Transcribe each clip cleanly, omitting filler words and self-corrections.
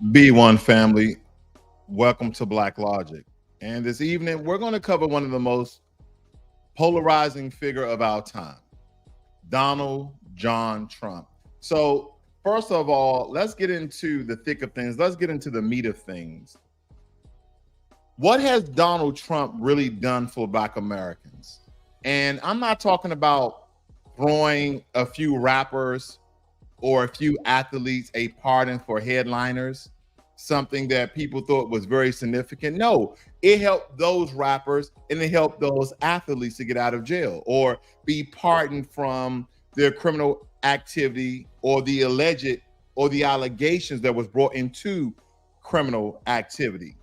B1 family, welcome to Blacklogic. And this evening, we're going to cover one of the most polarizing figure of our time, Donald John Trump. So, first of all, let's get into the thick of things. Let's get into the meat of things. What has Donald Trump really done for Black Americans? And I'm not talking about throwing a few rappers or a few athletes a pardon for headliners, something that people thought was very significant. No, it helped those rappers and it helped those athletes to get out of jail or be pardoned from their criminal activity or the alleged or the allegations that was brought into criminal activity.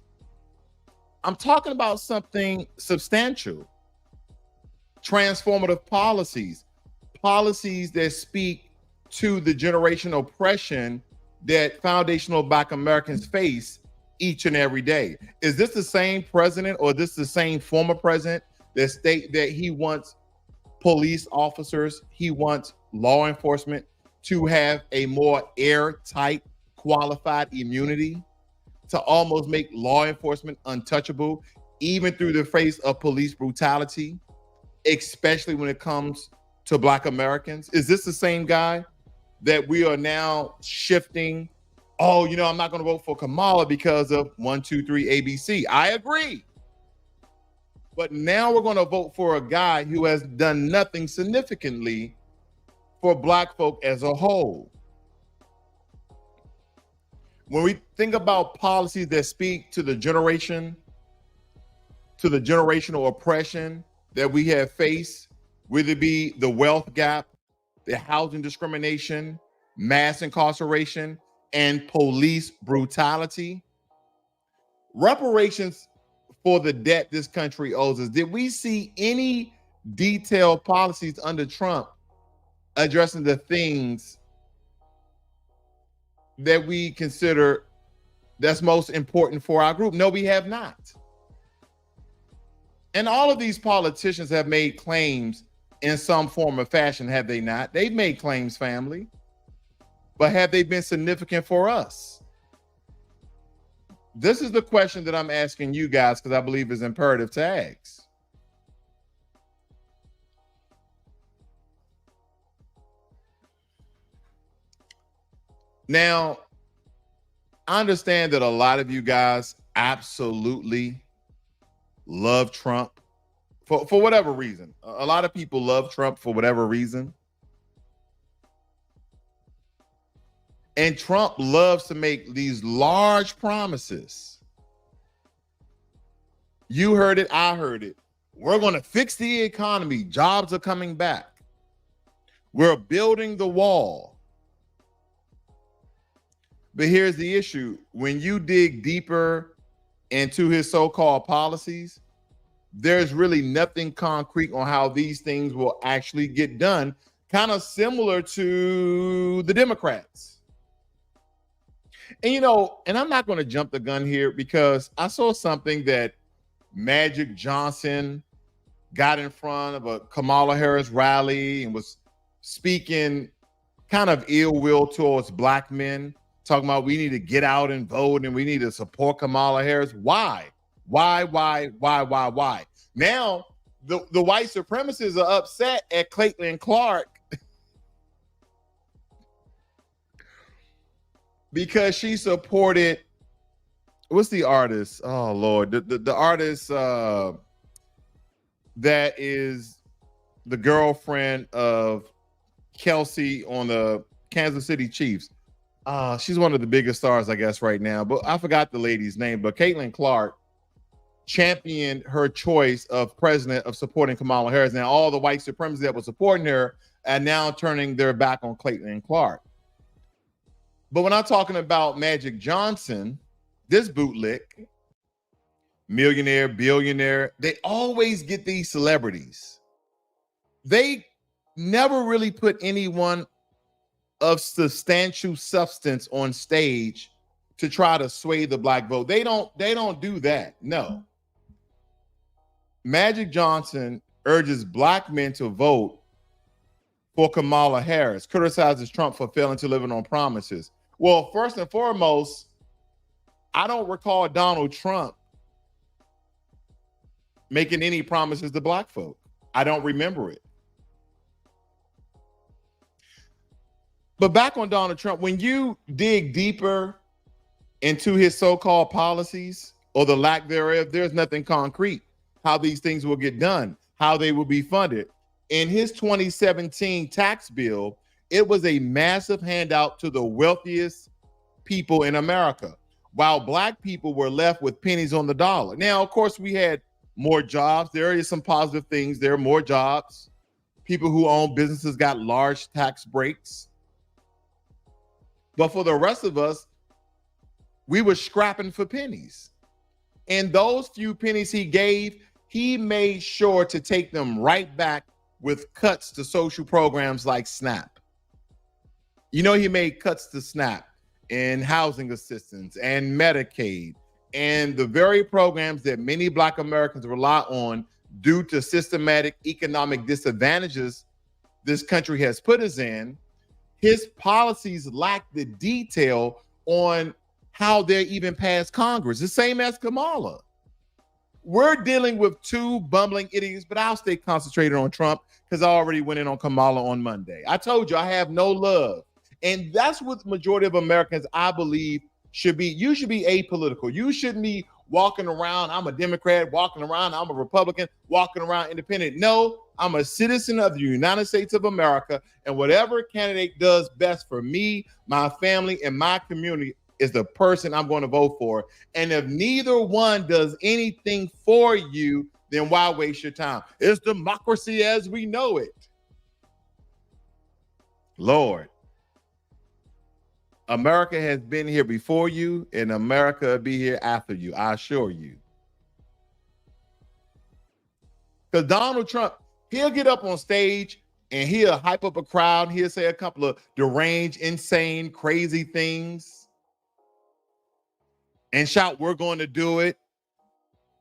I'm talking about something substantial, transformative policies, policies that speak to the generational oppression that foundational Black Americans face each and every day. Is this the same president or this the same former president that state that he wants police officers, he wants law enforcement to have a more airtight, qualified immunity, to almost make law enforcement untouchable, even through the face of police brutality, especially when it comes to Black Americans? Is this the same guy that we are now shifting? Oh, I'm not going to vote for Kamala because of 1, 2, 3 ABC. I agree. But now we're going to vote for a guy who has done nothing significantly for Black folk as a whole. When we think about policies that speak to the generation, to the generational oppression that we have faced, whether it be the wealth gap, the housing discrimination, mass incarceration, and police brutality, reparations for the debt this country owes us. Did we see any detailed policies under Trump addressing the things that we consider that's most important for our group? No, we have not. And all of these politicians have made claims in some form or fashion, have they not? They've made claims, family. But have they been significant for us? This is the question that I'm asking you guys because I believe is imperative to ask. Now, I understand that a lot of you guys absolutely love Trump for whatever reason. A lot of people love Trump for whatever reason. And Trump loves to make these large promises. You heard it, I heard it. We're going to fix the economy. Jobs are coming back. We're building the wall. But here's the issue. When you dig deeper into his so-called policies, there's really nothing concrete on how these things will actually get done, kind of similar to the Democrats. And and I'm not going to jump the gun here because I saw something that Magic Johnson got in front of a Kamala Harris rally and was speaking kind of ill will towards Black men, talking about we need to get out and vote and we need to support Kamala Harris. Why? Why? Now, the white supremacists are upset at Caitlin Clark because she supported, what's the artist? Oh, Lord. The artist that is the girlfriend of Kelsey on the Kansas City Chiefs. She's one of the biggest stars, I guess, right now. But I forgot the lady's name. But Caitlin Clark championed her choice of president of supporting Kamala Harris. Now, all the white supremacists that were supporting her are now turning their back on Caitlin Clark. But when I'm talking about Magic Johnson, this bootlick, millionaire, billionaire, they always get these celebrities. They never really put anyone of substantial substance on stage to try to sway the Black vote. They don't do that. No. Magic Johnson urges Black men to vote for Kamala Harris, criticizes Trump for failing to live on promises. Well, first and foremost, I don't recall Donald Trump making any promises to black folk. I don't remember it. But back on Donald Trump, when you dig deeper into his so-called policies or the lack thereof, there's nothing concrete how these things will get done, how they will be funded. In his 2017 tax bill, it was a massive handout to the wealthiest people in America, while black people were left with pennies on the dollar. Now, of course, we had more jobs. There is some positive things. There are more jobs. People who own businesses got large tax breaks. But for the rest of us, we were scrapping for pennies. And those few pennies he gave, he made sure to take them right back with cuts to social programs like SNAP. You know, he made cuts to SNAP and housing assistance and Medicaid and the very programs that many black Americans rely on due to systematic economic disadvantages this country has put us in. His policies lack the detail on how they're even past Congress. The same as Kamala. We're dealing with two bumbling idiots, but I'll stay concentrated on Trump because I already went in on Kamala on Monday. I told you I have no love. And that's what the majority of Americans, I believe, should be. You should be apolitical. You shouldn't be walking around, I'm a Democrat, walking around, I'm a Republican, walking around independent. No, I'm a citizen of the United States of America, and whatever candidate does best for me, my family, and my community is the person I'm going to vote for. And if neither one does anything for you, then why waste your time? It's democracy as we know it. Lord, America has been here before you, and America will be here after you, I assure you. Because Donald Trump, he'll get up on stage and he'll hype up a crowd. He'll say a couple of deranged, insane, crazy things and shout, "We're going to do it."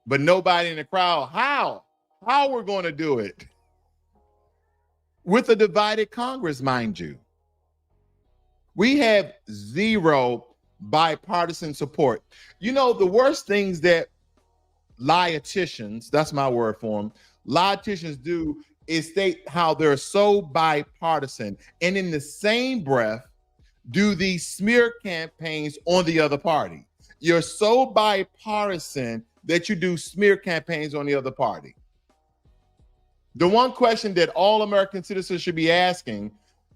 But nobody in the crowd, how we're going to do it? With a divided Congress, mind you. We have zero bipartisan support. You know, the worst things that liaticians, that's my word for them, liaticians do is state how they're so bipartisan, and in the same breath do these smear campaigns on the other party. You're so bipartisan that you do smear campaigns on the other party. The one question that all American citizens should be asking,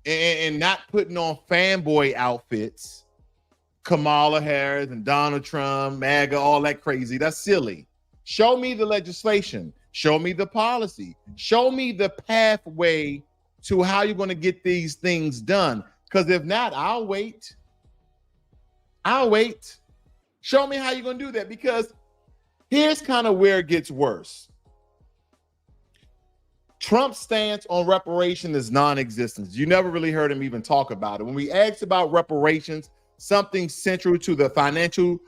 and not putting on fanboy outfits, Kamala Harris and Donald Trump, MAGA, all that crazy, that's silly. Show me the legislation. Show me the policy. Show me the pathway to how you're going to get these things done. Because if not, I'll wait. I'll wait. Show me how you're going to do that. Because here's kind of where it gets worse. Trump's stance on reparation is non-existent. You never really heard him even talk about it. When we asked about reparations, something central to the financial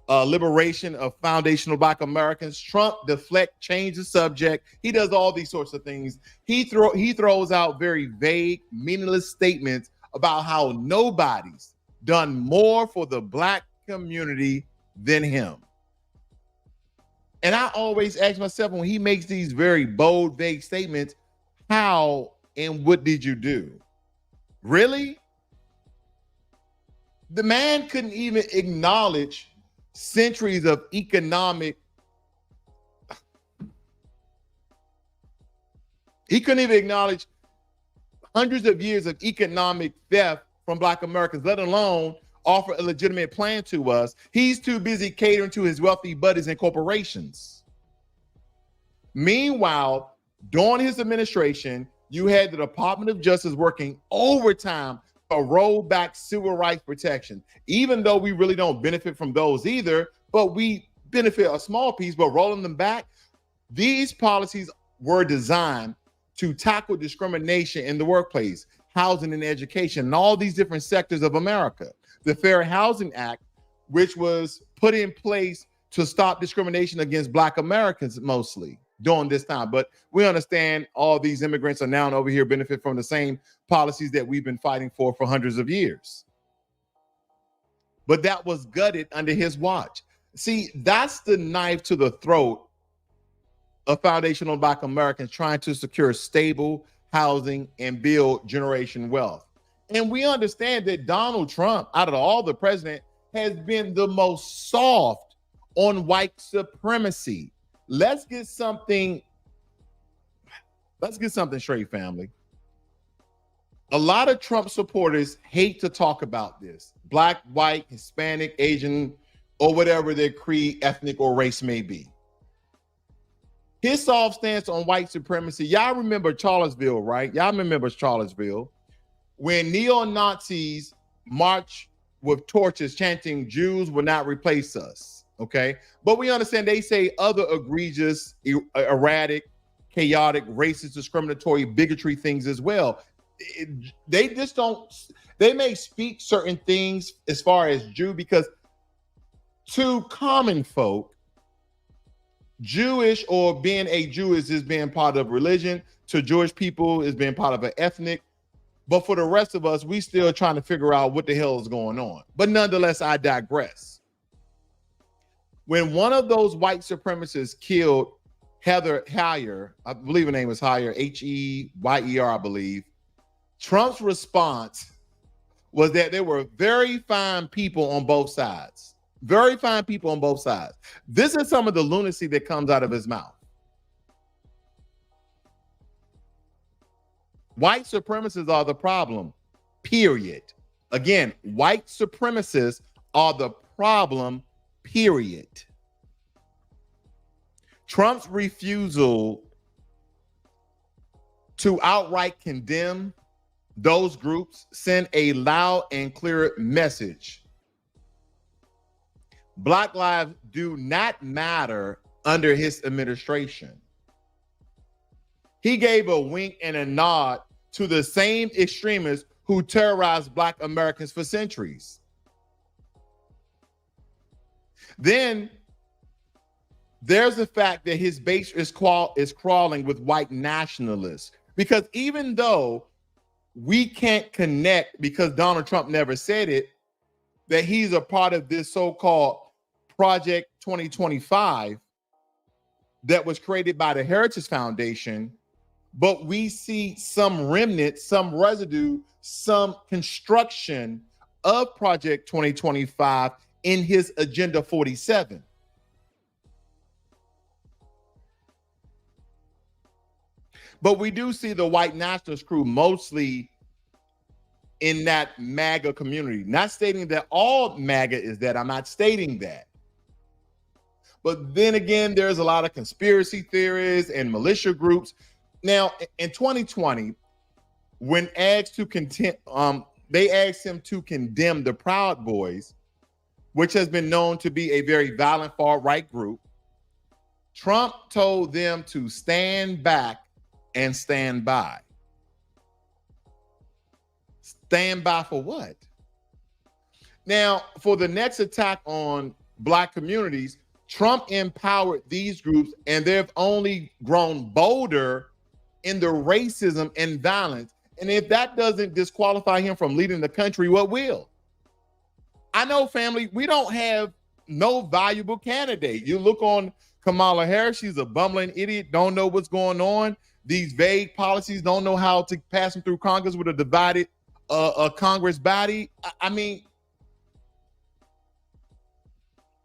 liberation of foundational Black Americans, Trump deflect, change the subject. He does all these sorts of things. He throws out very vague, meaningless statements about how nobody's done more for the Black community than him. And I always ask myself, when he makes these very bold, vague statements, how and what did you do? Really? The man couldn't even acknowledge centuries of economic. He couldn't even acknowledge hundreds of years of economic theft from Black Americans, let alone offer a legitimate plan to us. He's too busy catering to his wealthy buddies and corporations. Meanwhile, during his administration, you had the Department of Justice working overtime to roll back civil rights protection, even though we really don't benefit from those either, but we benefit a small piece, but rolling them back. These policies were designed to tackle discrimination in the workplace, housing and education, and all these different sectors of America. The Fair Housing Act, which was put in place to stop discrimination against Black Americans mostly during this time. But we understand all these immigrants are now over here benefit from the same policies that we've been fighting for hundreds of years. But that was gutted under his watch. See, that's the knife to the throat of foundational Black Americans trying to secure stable housing and build generation wealth. And we understand that Donald Trump, out of all the presidents, has been the most soft on white supremacy. Let's get something straight, family. A lot of Trump supporters hate to talk about this. Black, white, Hispanic, Asian, or whatever their creed, ethnic, or race may be. His soft stance on white supremacy. Y'all remember Charlottesville, right? Y'all remember Charlottesville when neo-Nazis marched with torches chanting, "Jews will not replace us." Okay. But we understand they say other egregious, erratic, chaotic, racist, discriminatory, bigotry things as well. They just don't, they may speak certain things as far as Jew, because to common folk, Jewish or being a Jew is just being part of religion. To Jewish people is being part of an ethnic. But for the rest of us, we still trying to figure out what the hell is going on. But nonetheless, I digress. When one of those white supremacists killed Heather Heyer, I believe her name was Heyer, Heyer, I believe, Trump's response was that there were very fine people on both sides. Very fine people on both sides. This is some of the lunacy that comes out of his mouth. White supremacists are the problem, period. Again, white supremacists are the problem, period. Trump's refusal to outright condemn those groups send a loud and clear message. Black lives do not matter under his administration. He gave a wink and a nod to the same extremists who terrorized Black Americans for centuries. Then there's the fact that his base is crawling with white nationalists, because even though we can't connect, because Donald Trump never said it, that he's a part of this so-called Project 2025 that was created by the Heritage Foundation, but we see some remnant, some residue, some construction of Project 2025 in his Agenda 47. But we do see the white nationalist crew mostly in that MAGA community. Not stating that all MAGA is that. I'm not stating that. But then again, there's a lot of conspiracy theories and militia groups. Now, in 2020, when asked to they asked him to condemn the Proud Boys, which has been known to be a very violent far-right group, Trump told them to stand back and stand by. Stand by for what? Now, for the next attack on Black communities, Trump empowered these groups, and they've only grown bolder in the racism and violence. And if that doesn't disqualify him from leading the country, what will? I know, family, we don't have no valuable candidate. You look on Kamala Harris, she's a bumbling idiot, don't know what's going on. These vague policies, don't know how to pass them through Congress with a divided Congress body. I mean,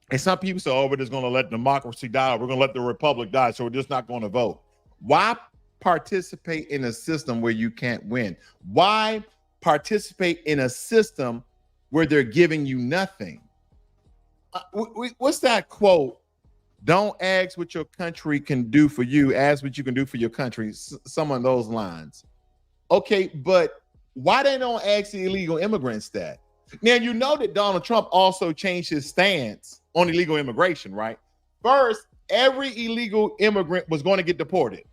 and some people say, oh, we're just going to let democracy die. We're going to let the republic die, so we're just not going to vote. Why participate in a system where you can't win? Why participate in a system where they're giving you nothing? What's that quote? Don't ask what your country can do for you. Ask what you can do for your country. Some of those lines. Okay, but why they don't ask the illegal immigrants that? Now, you know that Donald Trump also changed his stance on illegal immigration, right? First, every illegal immigrant was going to get deported.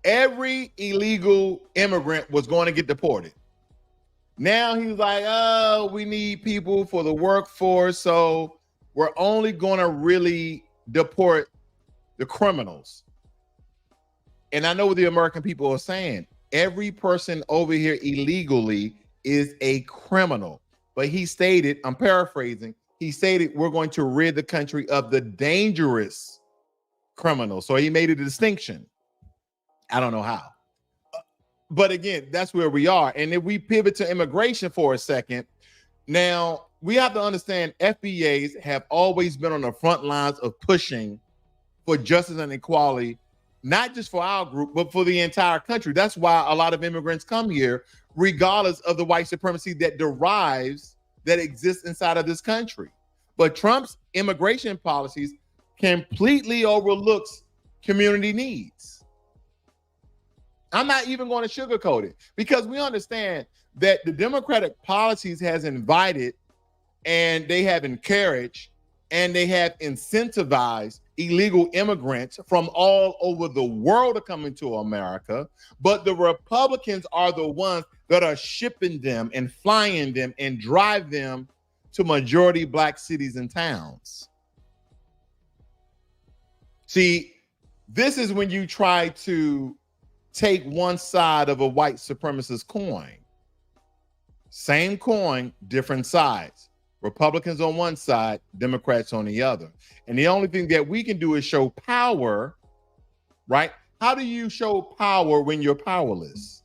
Every illegal immigrant was going to get deported. Now he's like, oh, we need people for the workforce, so we're only going to really deport the criminals. And I know what the American people are saying. Every person over here illegally is a criminal. But he stated, I'm paraphrasing, he stated, we're going to rid the country of the dangerous criminal. So he made a distinction. I don't know how. But again, that's where we are. And if we pivot to immigration for a second, now we have to understand FBAs have always been on the front lines of pushing for justice and equality, not just for our group, but for the entire country. That's why a lot of immigrants come here, regardless of the white supremacy that exists inside of this country. But Trump's immigration policies completely overlooks community needs. I'm not even going to sugarcoat it, because we understand that the Democratic policies has invited, and they have encouraged, and they have incentivized illegal immigrants from all over the world to come into America. But the Republicans are the ones that are shipping them and flying them and drive them to majority Black cities and towns. See, this is when you try to take one side of a white supremacist coin. Same coin, different sides. Republicans on one side, Democrats on the other. And the only thing that we can do is show power, right? How do you show power when you're powerless?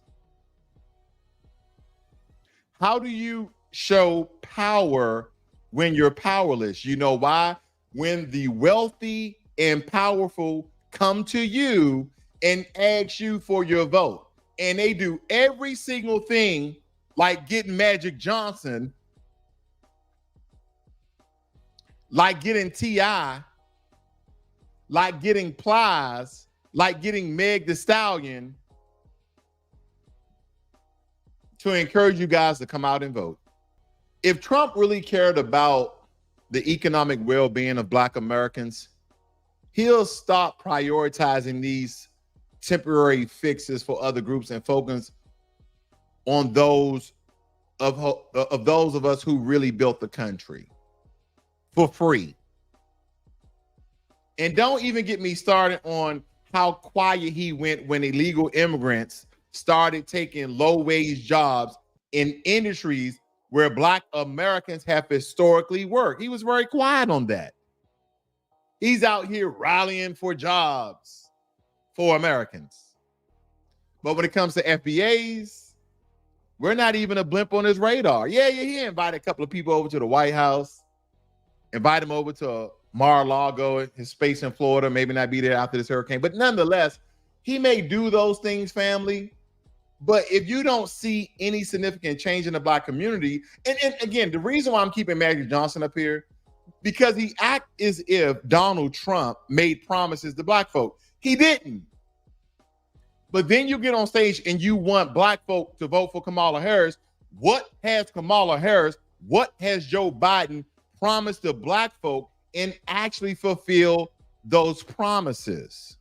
How do you show power when you're powerless? You know why? When the wealthy and powerful come to you and ask you for your vote, and they do every single thing, like getting Magic Johnson, like getting T.I., like getting Plies, like getting Meg Thee Stallion, to encourage you guys to come out and vote. If Trump really cared about the economic well-being of Black Americans, he'll stop prioritizing these temporary fixes for other groups and focus on those of us who really built the country for free. And don't even get me started on how quiet he went when illegal immigrants started taking low-wage jobs in industries where Black Americans have historically worked. He was very quiet on that. He's out here rallying for jobs for Americans. But when it comes to FBAs, we're not even a blimp on his radar. Yeah, he invited a couple of people over to the White House, invite him over to Mar-a-Lago, his space in Florida, maybe not be there after this hurricane. But nonetheless, he may do those things, family. But if you don't see any significant change in the Black community, and again, the reason why I'm keeping Magic Johnson up here, because he acts as if Donald Trump made promises to Black folk. He didn't. But then you get on stage and you want Black folk to vote for Kamala Harris. What has Kamala Harris, what has Joe Biden promised to Black folk and actually fulfill those promises?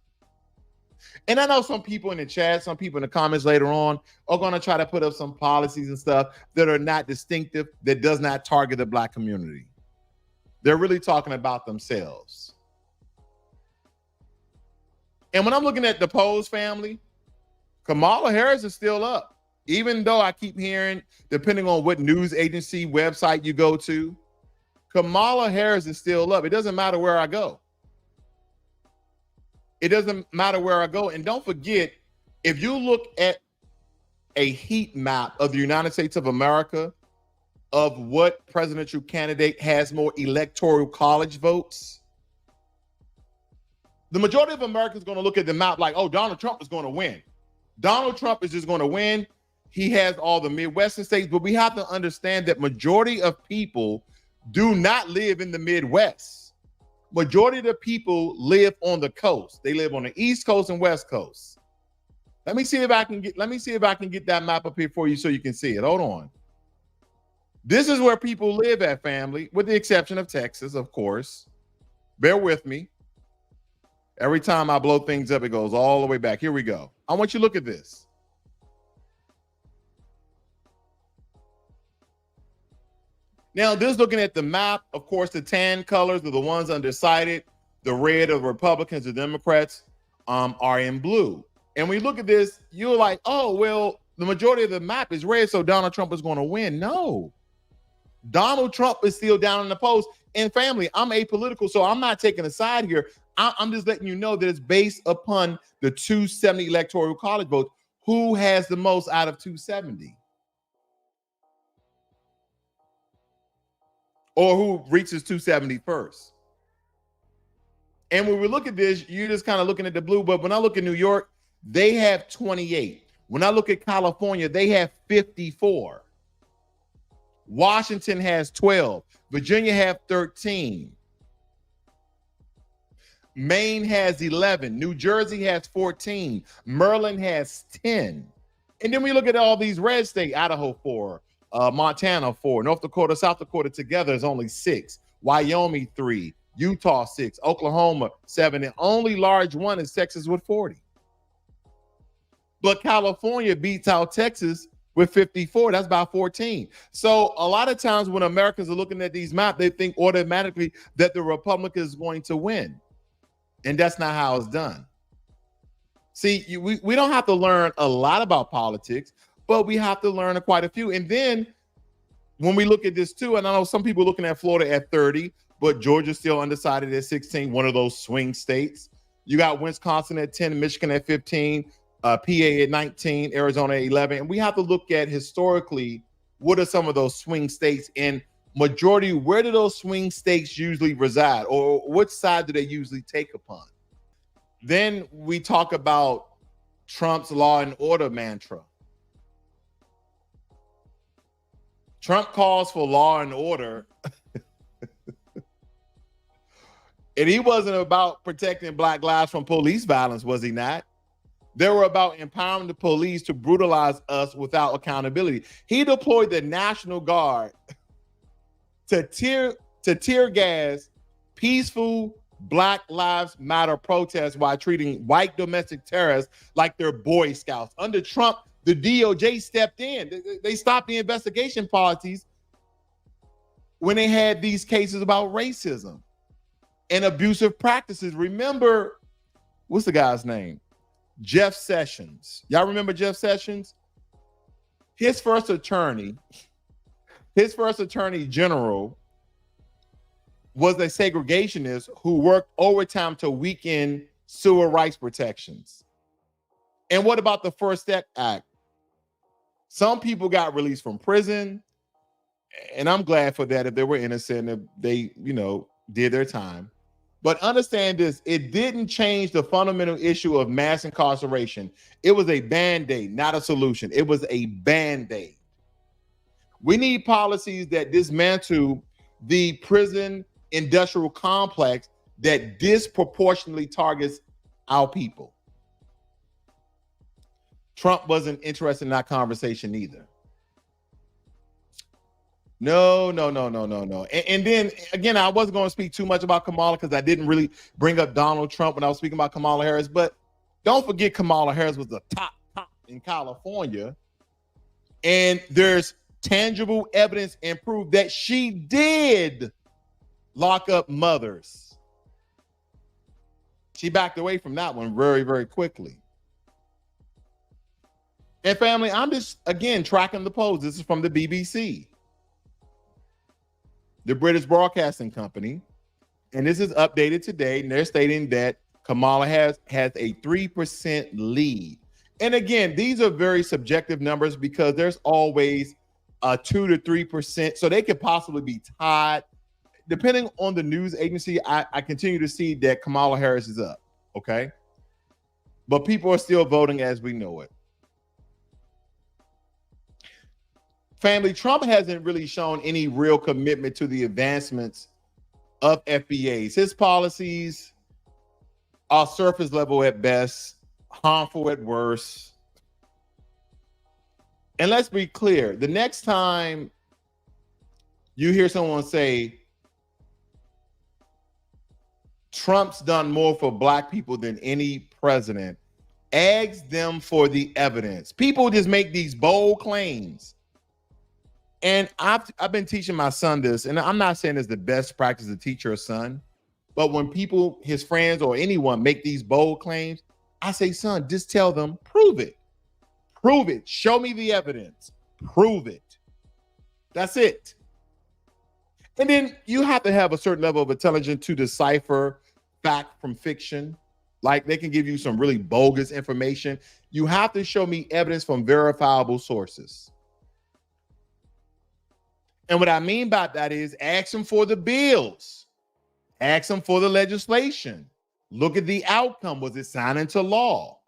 And I know some people in the chat, some people in the comments later on are going to try to put up some policies and stuff that are not distinctive, that does not target the Black community. They're really talking about themselves. And when I'm looking at the polls, family, Kamala Harris is still up. Even though I keep hearing, depending on what news agency website you go to, Kamala Harris is still up. It doesn't matter where I go. It doesn't matter where I go. And don't forget, if you look at a heat map of the United States of America, of what presidential candidate has more electoral college votes, the majority of Americans are going to look at the map like, oh, Donald Trump is going to win. Donald Trump is just going to win. He has all the Midwestern states, but we have to understand that majority of people do not live in the Midwest. Majority of the people live on the coast. They live on the East Coast and West Coast. Let me see if I can get that map up here for you so you can see it. Hold on. This is where people live at, family, with the exception of Texas, of course. Bear with me. Every time I blow things up, it goes all the way back. Here we go. I want you to look at this. Now, this looking at the map, of course, the tan colors are the ones undecided. The red of Republicans and Democrats are in blue. And when you look at this, you're like, oh, well, the majority of the map is red, so Donald Trump is going to win. No. Donald Trump is still down in the polls. And family, I'm apolitical, so I'm not taking a side here. I'm just letting you know that it's based upon the 270 electoral college votes. Who has the most out of 270? Or who reaches 270 first? And when we look at this, you're just kind of looking at the blue. But when I look at New York, they have 28. When I look at California, they have 54. Washington has 12. Virginia have 13. Maine has 11. New Jersey has 14. Maryland has 10. And then we look at all these red states: Idaho 4, Montana 4, North Dakota, South Dakota together is only 6. Wyoming 3, Utah 6, Oklahoma 7. The only large one is Texas with 40. But California beats out Texas with 54. That's about 14. So a lot of times when Americans are looking at these maps, they think automatically that the Republican is going to win. And that's not how it's done. See, we don't have to learn a lot about politics, but we have to learn quite a few. And then when we look at this too, and I know some people are looking at Florida at 30, but Georgia's still undecided at 16, one of those swing states. You got Wisconsin at 10, Michigan at 15, PA at 19, Arizona at 11. And we have to look at historically, what are some of those swing states? And majority, where do those swing states usually reside, or which side do they usually take upon? Then we talk about Trump's law and order mantra. Trump calls for law and order. And he wasn't about protecting Black lives from police violence, was he not? They were about empowering the police to brutalize us without accountability. He deployed the National Guard to tear gas peaceful Black Lives Matter protests while treating white domestic terrorists like they're Boy Scouts. Under Trump, the DOJ stepped in. They stopped the investigation policies when they had these cases about racism and abusive practices. Remember, what's the guy's name? Jeff Sessions. Y'all remember Jeff Sessions? His first attorney general was a segregationist who worked overtime to weaken civil rights protections. And what about the First Step Act? Some people got released from prison, and I'm glad for that if they were innocent, if they, did their time. But understand this, it didn't change the fundamental issue of mass incarceration. It was a Band-Aid, not a solution. It was a Band-Aid. We need policies that dismantle the prison industrial complex that disproportionately targets our people. Trump wasn't interested in that conversation either. No. And then, again, I wasn't going to speak too much about Kamala because I didn't really bring up Donald Trump when I was speaking about Kamala Harris. But don't forget, Kamala Harris was the top in California. And there's tangible evidence and proof that she did lock up mothers. She backed away from that one very, very quickly. And family, I'm just, again, tracking the polls. This is from the BBC, the British Broadcasting Company. And this is updated today. And they're stating that Kamala has a 3% lead. And again, these are very subjective numbers because there's always 2 to 3%. So they could possibly be tied. Depending on the news agency, I continue to see that Kamala Harris is up. Okay. But people are still voting as we know it. Family, Trump hasn't really shown any real commitment to the advancements of FBAs. His policies are surface level at best, harmful at worst. And let's be clear, the next time you hear someone say, Trump's done more for Black people than any president, ask them for the evidence. People just make these bold claims. And I've been teaching my son this, and I'm not saying it's the best practice to teach your son, but when people, his friends or anyone make these bold claims, I say, son, just tell them, prove it. Prove it. Show me the evidence. Prove it. That's it. And then you have to have a certain level of intelligence to decipher fact from fiction. Like they can give you some really bogus information. You have to show me evidence from verifiable sources. And what I mean by that is ask them for the bills. Ask them for the legislation. Look at the outcome. Was it signed into law?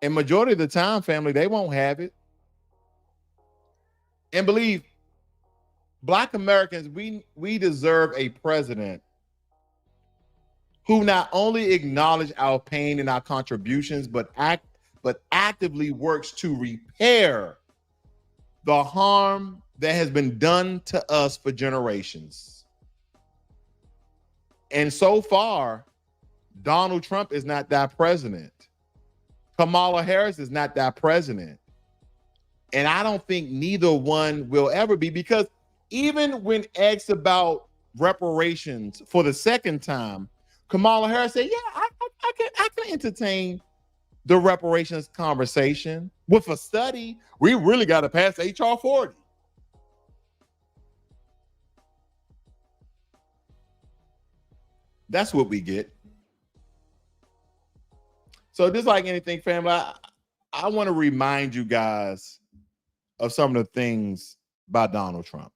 And majority of the time, family, they won't have it. And believe Black Americans, we deserve a president who not only acknowledge our pain and our contributions, but actively works to repair the harm that has been done to us for generations. And so far, Donald Trump is not that president. Kamala Harris is not that president. And I don't think neither one will ever be, because even when asked about reparations for the second time, Kamala Harris said, yeah, I can entertain the reparations conversation. With a study, we really got to pass HR 40. That's what we get. So just like anything, family, I want to remind you guys of some of the things by Donald Trump.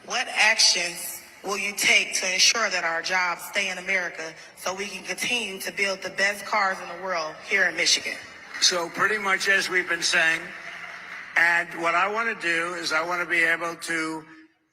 What actions will you take to ensure that our jobs stay in America so we can continue to build the best cars in the world here in Michigan? So pretty much as we've been saying, and what I want to do is I want to be able to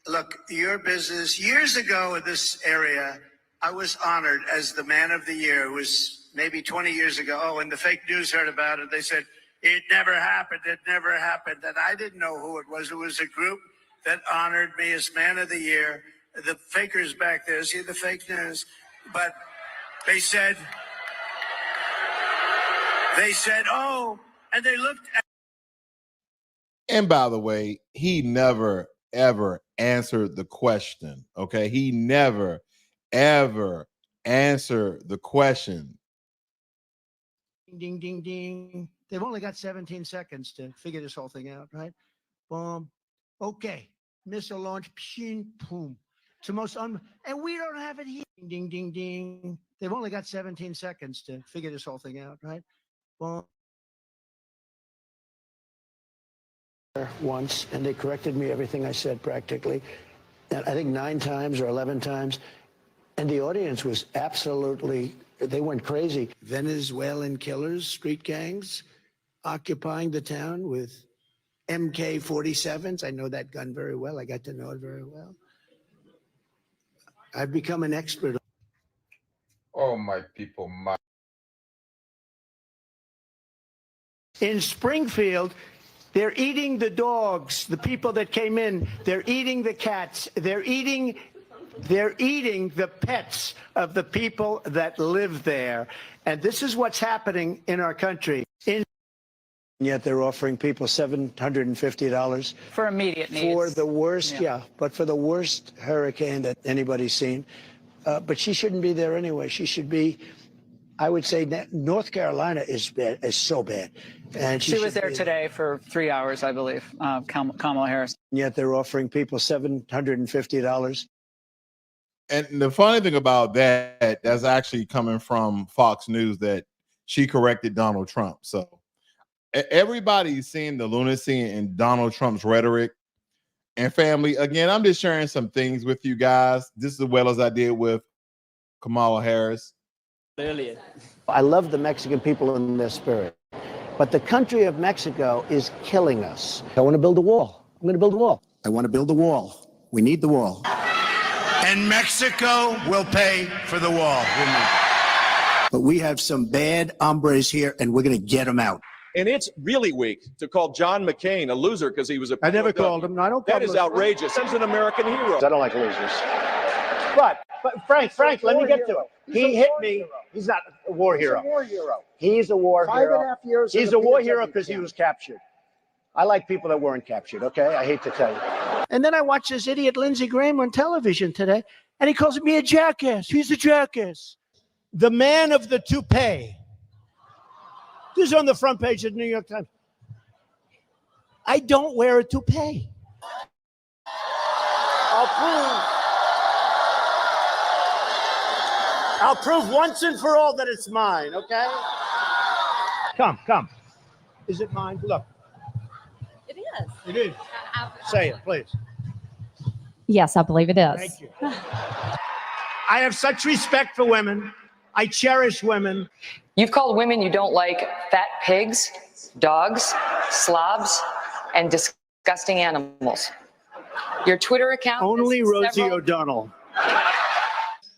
look your business. Years ago in this area, I was honored as the Man of the Year. It was maybe 20 years ago. Oh, and the fake news heard about it. They said, it never happened. It never happened. And I didn't know who it was. It was a group that honored me as Man of the Year. The fakers back there, see the fake news? But they said, oh, and they looked at. And by the way, he never, ever answered the question, okay? He never, ever answered the question. Ding, ding, ding. They've only got 17 seconds to figure this whole thing out, right? Boom. Okay. Missile launch. Pshing, boom. It's the most and we don't have it here. Ding, ding, ding. They've only got 17 seconds to figure this whole thing out, right? Boom. Once, and they corrected me everything I said practically. And I think 9 times or 11 times. And the audience was absolutely, they went crazy. Venezuelan killers, street gangs, occupying the town with MK-47s. I know that gun very well. I got to know it very well. I've become an expert. Oh, my people, my. In Springfield, they're eating the dogs, the people that came in. They're eating the cats. They're eating the pets of the people that live there. And this is what's happening in our country. Yet they're offering people $750 for immediate needs. For the worst, yeah, but for the worst hurricane that anybody's seen. But she shouldn't be there anyway. She should be, I would say, North Carolina is bad, is so bad. And she was there today for 3 hours, I believe, Kamala Harris. Yet they're offering people $750. And the funny thing about that, that's actually coming from Fox News, that she corrected Donald Trump. So everybody's seeing the lunacy in Donald Trump's rhetoric. And family, again, I'm just sharing some things with you guys, just as well as I did with Kamala Harris. I love the Mexican people in their spirit, but the country of Mexico is killing us. I want to build a wall. I'm going to build a wall. I want to build a wall. We need the wall. And Mexico will pay for the wall. But we have some bad hombres here, and we're going to get them out. And it's really weak to call John McCain a loser because he was a. I never called him. No, I don't. That is outrageous. He's an American hero. I don't like losers. But Frank, let me get to it. He hit me. He's not a war hero. He's a war hero. He's a war hero. 5.5 years. He's a war hero because he was captured. I like people that weren't captured. Okay, I hate to tell you. And then I watched this idiot Lindsey Graham on television today, and he calls me a jackass. He's a jackass. The man of the toupee. This is on the front page of the New York Times. I don't wear a toupee. I'll prove once and for all that it's mine, okay? Come. Is it mine? Look. It is. It is. Say it, please. Yes, I believe it is. Thank you. I have such respect for women. I cherish women. You've called women you don't like fat pigs, dogs, slobs, and disgusting animals. Your Twitter account. Only Rosie O'Donnell.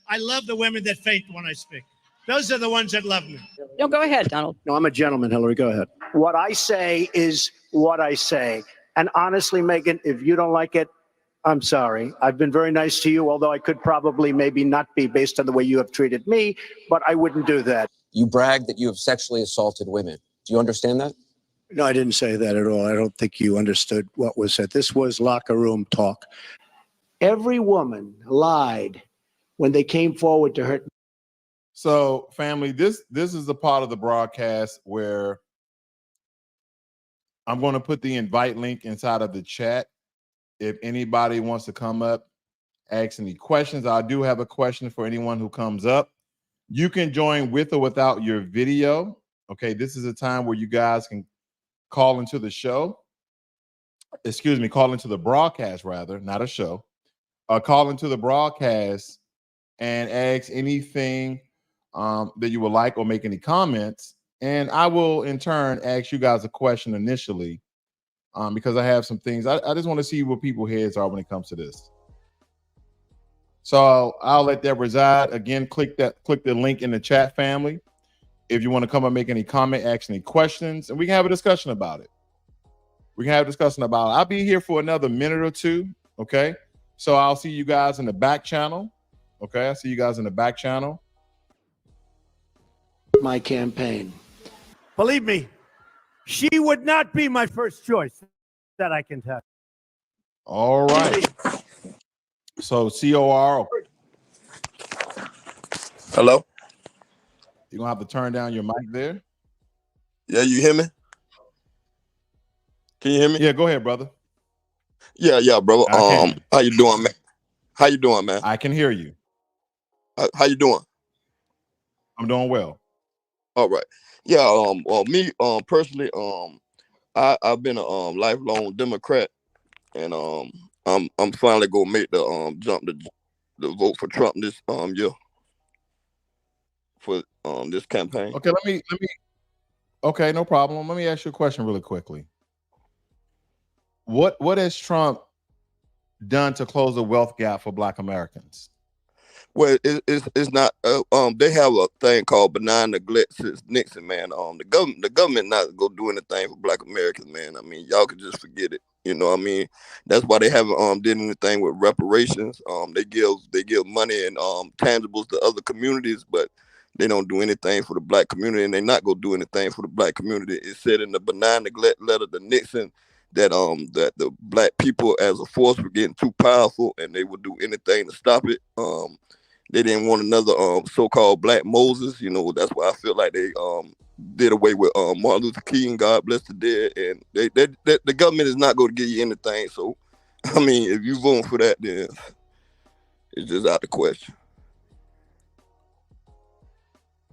I love the women that faint when I speak. Those are the ones that love me. No, go ahead, Donald. No, I'm a gentleman, Hillary. Go ahead. What I say is what I say. And honestly, Megyn, if you don't like it, I'm sorry. I've been very nice to you, although I could probably maybe not be based on the way you have treated me, but I wouldn't do that. You brag that you have sexually assaulted women. Do you understand that? No, I didn't say that at all. I don't think you understood what was said. This was locker room talk. Every woman lied when they came forward to hurt. So, family, this is a part of the broadcast where I'm going to put the invite link inside of the chat. If anybody wants to come up, ask any questions. I do have a question for anyone who comes up. You can join with or without your video. Okay, this is a time where you guys can call into the show. Excuse me, call into the broadcast, rather, not a show. Call into the broadcast and ask anything that you would like or make any comments. And I will, in turn, ask you guys a question initially because I have some things. I just want to see what people's heads are when it comes to this. So I'll let that reside. Again, click the link in the chat, family. If you want to come and make any comment, ask any questions, and we can have a discussion about it. I'll be here for another minute or two, okay? So I'll see you guys in the back channel, okay? I'll see you guys in the back channel. My campaign. Believe me, she would not be my first choice, that I can tell. All right. So COR. Hello? You're going to have to turn down your mic there. Yeah, you hear me? Can you hear me? Yeah, go ahead, brother. Yeah, brother. How you doing, man? How you doing, man? I can hear you. How you doing? I'm doing well. All right. Yeah, me personally, I've been a lifelong Democrat, and I'm finally gonna make the jump to vote for Trump this year for this campaign. Okay, let me okay, no problem. Let me ask you a question really quickly. What has Trump done to close the wealth gap for Black Americans? Well, it's not. They have a thing called benign neglect since Nixon, man. The government not gonna do anything for Black Americans, man. I mean, y'all could just forget it. You know what I mean? That's why they haven't did anything with reparations. They give money and tangibles to other communities, but they don't do anything for the Black community, and they're not gonna do anything for the Black community. It said in the benign neglect letter to Nixon that that the Black people as a force were getting too powerful, and they would do anything to stop it. They didn't want another so-called Black Moses. You know, that's why I feel like they did away with Martin Luther King, God bless the dead, and the government is not going to give you anything. So, I mean, if you vote for that, then it's just out the question.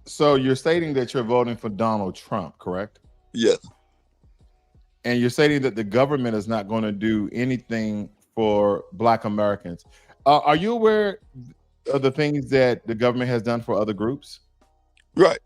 So you're stating that you're voting for Donald Trump, correct? Yes. And you're stating that the government is not going to do anything for Black Americans. Are you aware of the things that the government has done for other groups? Right.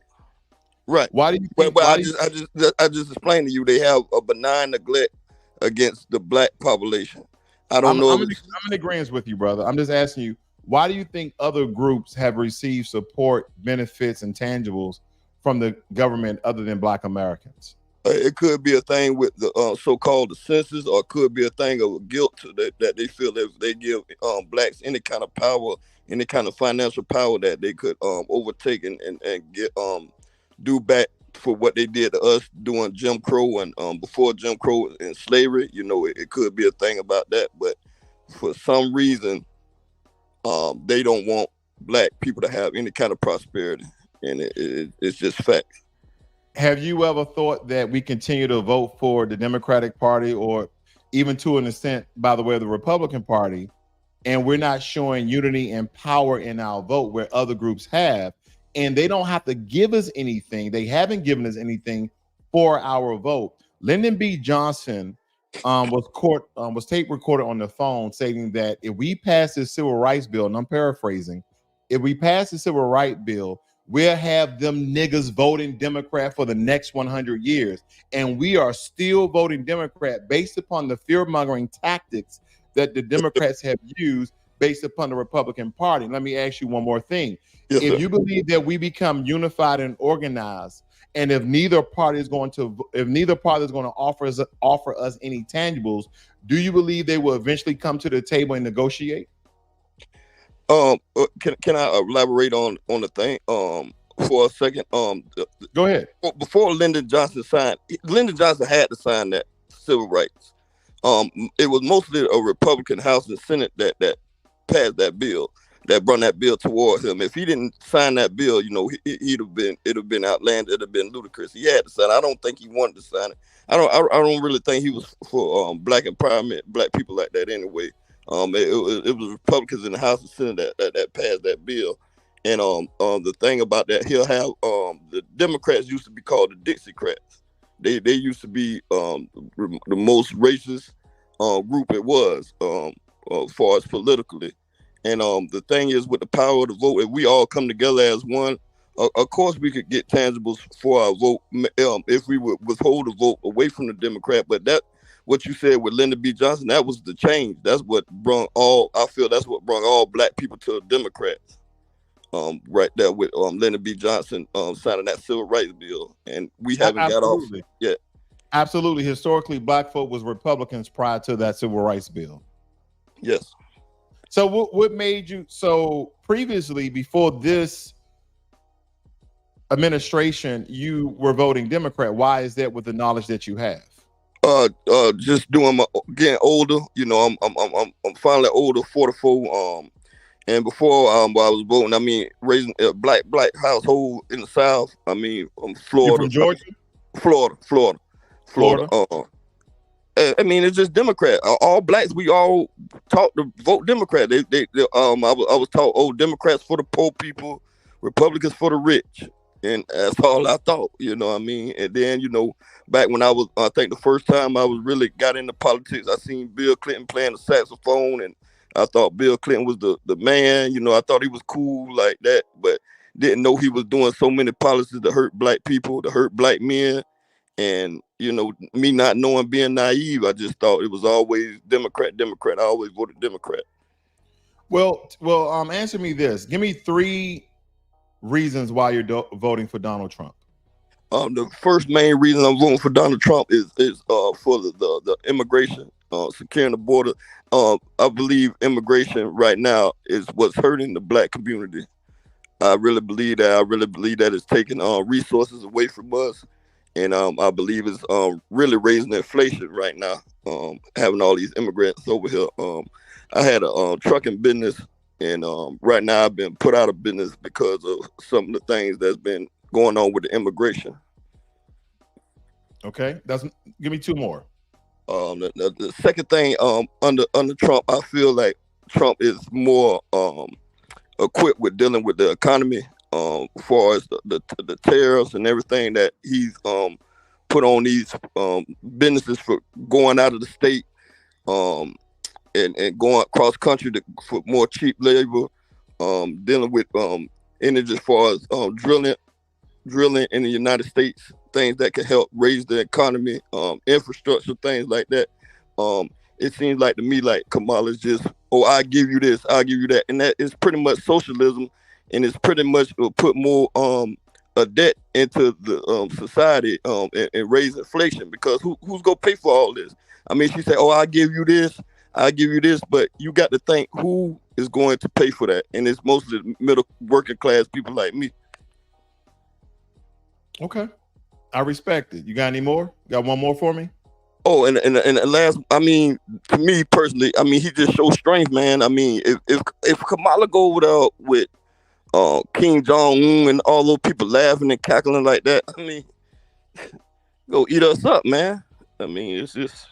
Why do you think, I just explained to you they have a benign neglect against the Black population. I don't know. I'm in agreement with you, brother. I'm just asking you, why do you think other groups have received support, benefits, and tangibles from the government other than Black Americans? It could be a thing with the so-called the census, or it could be a thing of guilt that they feel if they give Blacks any kind of power, any kind of financial power, that they could overtake and get do back for what they did to us during Jim Crow and before Jim Crow and slavery. You know, it could be a thing about that, but for some reason they don't want black people to have any kind of prosperity, and it's just fact. Have you ever thought that we continue to vote for the Democratic Party, or even to an extent, by the way, the Republican Party, and we're not showing unity and power in our vote where other groups have, and they don't have to give us anything? They haven't given us anything for our vote. Lyndon B. Johnson was tape recorded on the phone saying that if we pass this civil rights bill, and I'm paraphrasing, if we pass the civil rights bill, we'll have them niggas voting Democrat for the next 100 years. And we are still voting Democrat based upon the fear-mongering tactics that the Democrats have used based upon the Republican Party. Let me ask you one more thing. Yes, if sir. you believe that we become unified and organized, and if neither party is going to offer us any tangibles, do you believe they will eventually come to the table and negotiate? Can I elaborate on the thing for a second? Go ahead. Before Lyndon Johnson signed, Lyndon Johnson had to sign that civil rights. It was mostly a Republican House and Senate that passed that bill, that brought that bill towards him. If he didn't it'd have been outlandish, it'd have been ludicrous. He had to sign. I don't think he wanted to sign it. I don't really think he was for black empowerment, black people like that anyway. It was Republicans in the House and Senate that passed that bill. And the thing about that, he'll have the Democrats used to be called the Dixiecrats. They used to be the most racist group it was as far as politically. And the thing is, with the power of the vote, if we all come together as one, of course we could get tangibles for our vote if we would withhold the vote away from the Democrat. But that, what you said with Lyndon B. Johnson, that was the change. That's what brought all black people to the Democrats. Right there with Lyndon B. Johnson signing that civil rights bill, and we haven't got off yet. Absolutely. Historically, black folk was Republicans prior to that civil rights bill. Yes. So what made you, so previously, before this administration, you were voting Democrat? Why is that, with the knowledge that you have? Just getting older. You know, I'm finally older, 44. And before while I was voting, I mean, raising a black household in the South. I mean, Florida. You're from Georgia? Florida. I mean, it's just Democrat. All blacks, we all taught to vote Democrat. I was taught, Democrats for the poor people, Republicans for the rich, and that's all I thought. You know what I mean? And then, you know, back when I think the first time I was really got into politics, I seen Bill Clinton playing the saxophone, and I thought Bill Clinton was the man. You know, I thought he was cool like that, but didn't know he was doing so many policies to hurt black people, to hurt black men. And, you know, me not knowing, being naive, I just thought it was always Democrat. I always voted Democrat. Well, answer me this. Give me 3 reasons why you're voting for Donald Trump. The first main reason I'm voting for Donald Trump is for the immigration, securing the border. I believe immigration right now is what's hurting the black community. I really believe that. I really believe that it's taking resources away from us. And I believe it's really raising inflation right now, having all these immigrants over here. I had a trucking business, and right now I've been put out of business because of some of the things that's been going on with the immigration. Okay, give me 2 more. The second thing, under Trump, I feel like Trump is more equipped with dealing with the economy. As far as the tariffs and everything that he's put on these businesses for going out of the state and going across country for more cheap labor, dealing with energy as far as drilling in the United States, things that can help raise the economy, infrastructure, things like that. It seems like to me like Kamala's just, I give you this, I'll give you that, and that is pretty much socialism. And it's pretty much put more a debt into the society and raise inflation, because who's gonna pay for all this? I mean, she said, I'll give you this, but you got to think who is going to pay for that, and it's mostly middle working class people like me. Okay, I respect it. You got any more? Got one more for me? Oh, and the last, I mean, to me personally, I mean, he just shows strength, man. I mean, if Kamala go over there with King Jong-un and all those people laughing and cackling like that, I mean, go eat us up, man. I mean, it's just.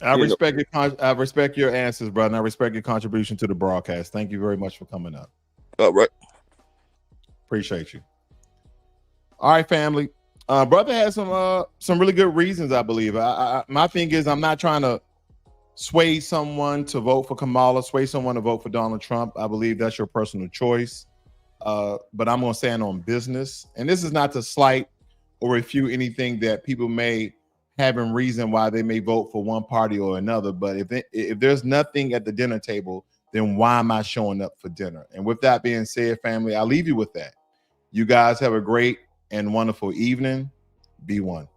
I respect your answers, brother. And I respect your contribution to the broadcast. Thank you very much for coming up. All right. Appreciate you. All right, family. Brother has some really good reasons, I believe. My thing is, I'm not trying to sway someone to vote for Kamala, sway someone to vote for Donald Trump. I believe that's your personal choice. But I'm going to stand on business. And this is not to slight or refute anything that people may have in reason why they may vote for one party or another. But if there's nothing at the dinner table, then why am I showing up for dinner? And with that being said, family, I'll leave you with that. You guys have a great and wonderful evening. Be one.